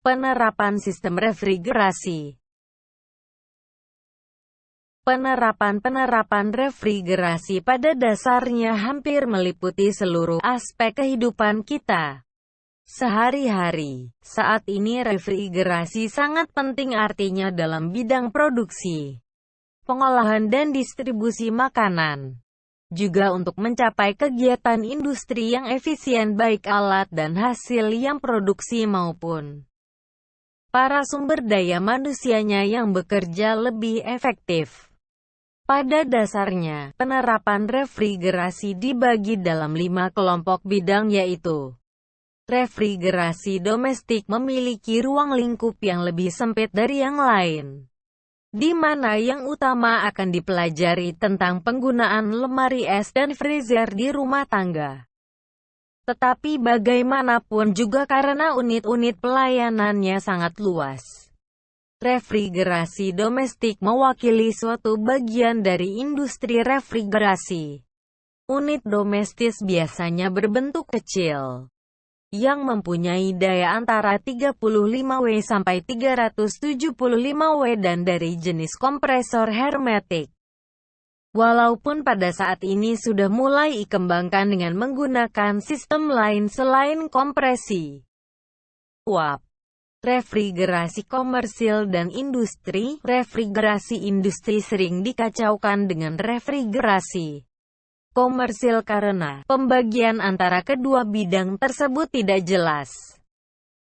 Penerapan sistem refrigerasi. Penerapan refrigerasi pada dasarnya hampir meliputi seluruh aspek kehidupan kita sehari-hari. Saat ini refrigerasi sangat penting artinya dalam bidang produksi, pengolahan dan distribusi makanan. Juga untuk mencapai kegiatan industri yang efisien baik alat dan hasil yang produksi maupun para sumber daya manusianya yang bekerja lebih efektif. Pada dasarnya, penerapan refrigerasi dibagi dalam 5 kelompok bidang yaitu: refrigerasi domestik memiliki ruang lingkup yang lebih sempit dari yang lain, di mana yang utama akan dipelajari tentang penggunaan lemari es dan freezer di rumah tangga. Tetapi bagaimanapun juga karena unit-unit pelayanannya sangat luas, refrigerasi domestik mewakili suatu bagian dari industri refrigerasi. Unit domestis biasanya berbentuk kecil, yang mempunyai daya antara 35W sampai 375W dan dari jenis kompresor hermetik. Walaupun pada saat ini sudah mulai dikembangkan dengan menggunakan sistem lain selain kompresi uap. Refrigerasi komersil dan industri. Refrigerasi industri sering dikacaukan dengan refrigerasi komersil karena pembagian antara kedua bidang tersebut tidak jelas.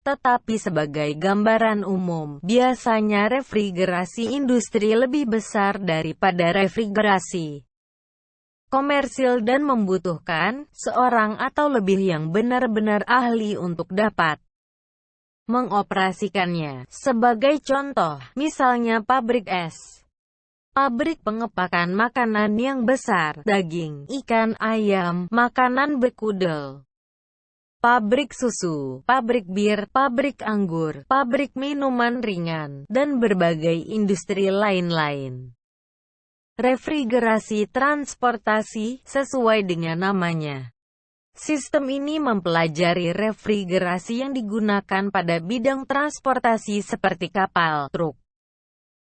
Tetapi sebagai gambaran umum, biasanya refrigerasi industri lebih besar daripada refrigerasi komersil dan membutuhkan seorang atau lebih yang benar-benar ahli untuk dapat mengoperasikannya. Sebagai contoh, misalnya pabrik es, pabrik pengepakan makanan yang besar, daging, ikan, ayam, makanan bekudel, pabrik susu, pabrik bir, pabrik anggur, pabrik minuman ringan, dan berbagai industri lain-lain. Refrigerasi transportasi, sesuai dengan namanya, sistem ini mempelajari refrigerasi yang digunakan pada bidang transportasi seperti kapal, truk,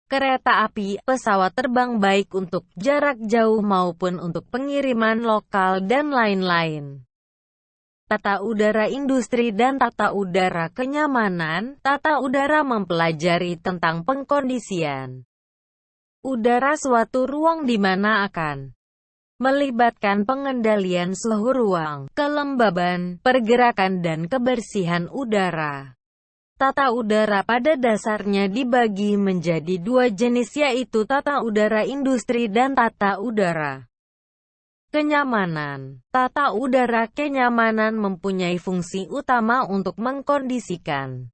kereta api, pesawat terbang baik untuk jarak jauh maupun untuk pengiriman lokal dan lain-lain. Tata udara industri dan tata udara kenyamanan. Tata udara mempelajari tentang pengkondisian udara suatu ruang di mana akan melibatkan pengendalian suhu ruang, kelembaban, pergerakan dan kebersihan udara. Tata udara pada dasarnya dibagi menjadi 2 jenis yaitu tata udara industri dan tata udara kenyamanan. Tata udara kenyamanan mempunyai fungsi utama untuk mengkondisikan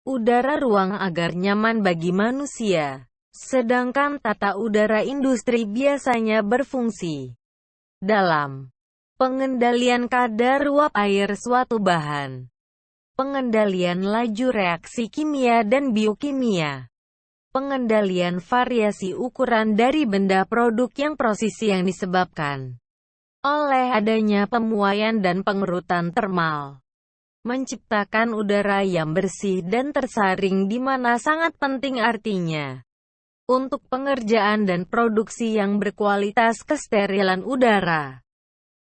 udara ruang agar nyaman bagi manusia. Sedangkan tata udara industri biasanya berfungsi dalam pengendalian kadar uap air suatu bahan, pengendalian laju reaksi kimia dan biokimia, pengendalian variasi ukuran dari benda produk yang prosesi yang disebabkan oleh adanya pemuaian dan pengerutan termal, menciptakan udara yang bersih dan tersaring di mana sangat penting artinya untuk pengerjaan dan produksi yang berkualitas kesterilan udara.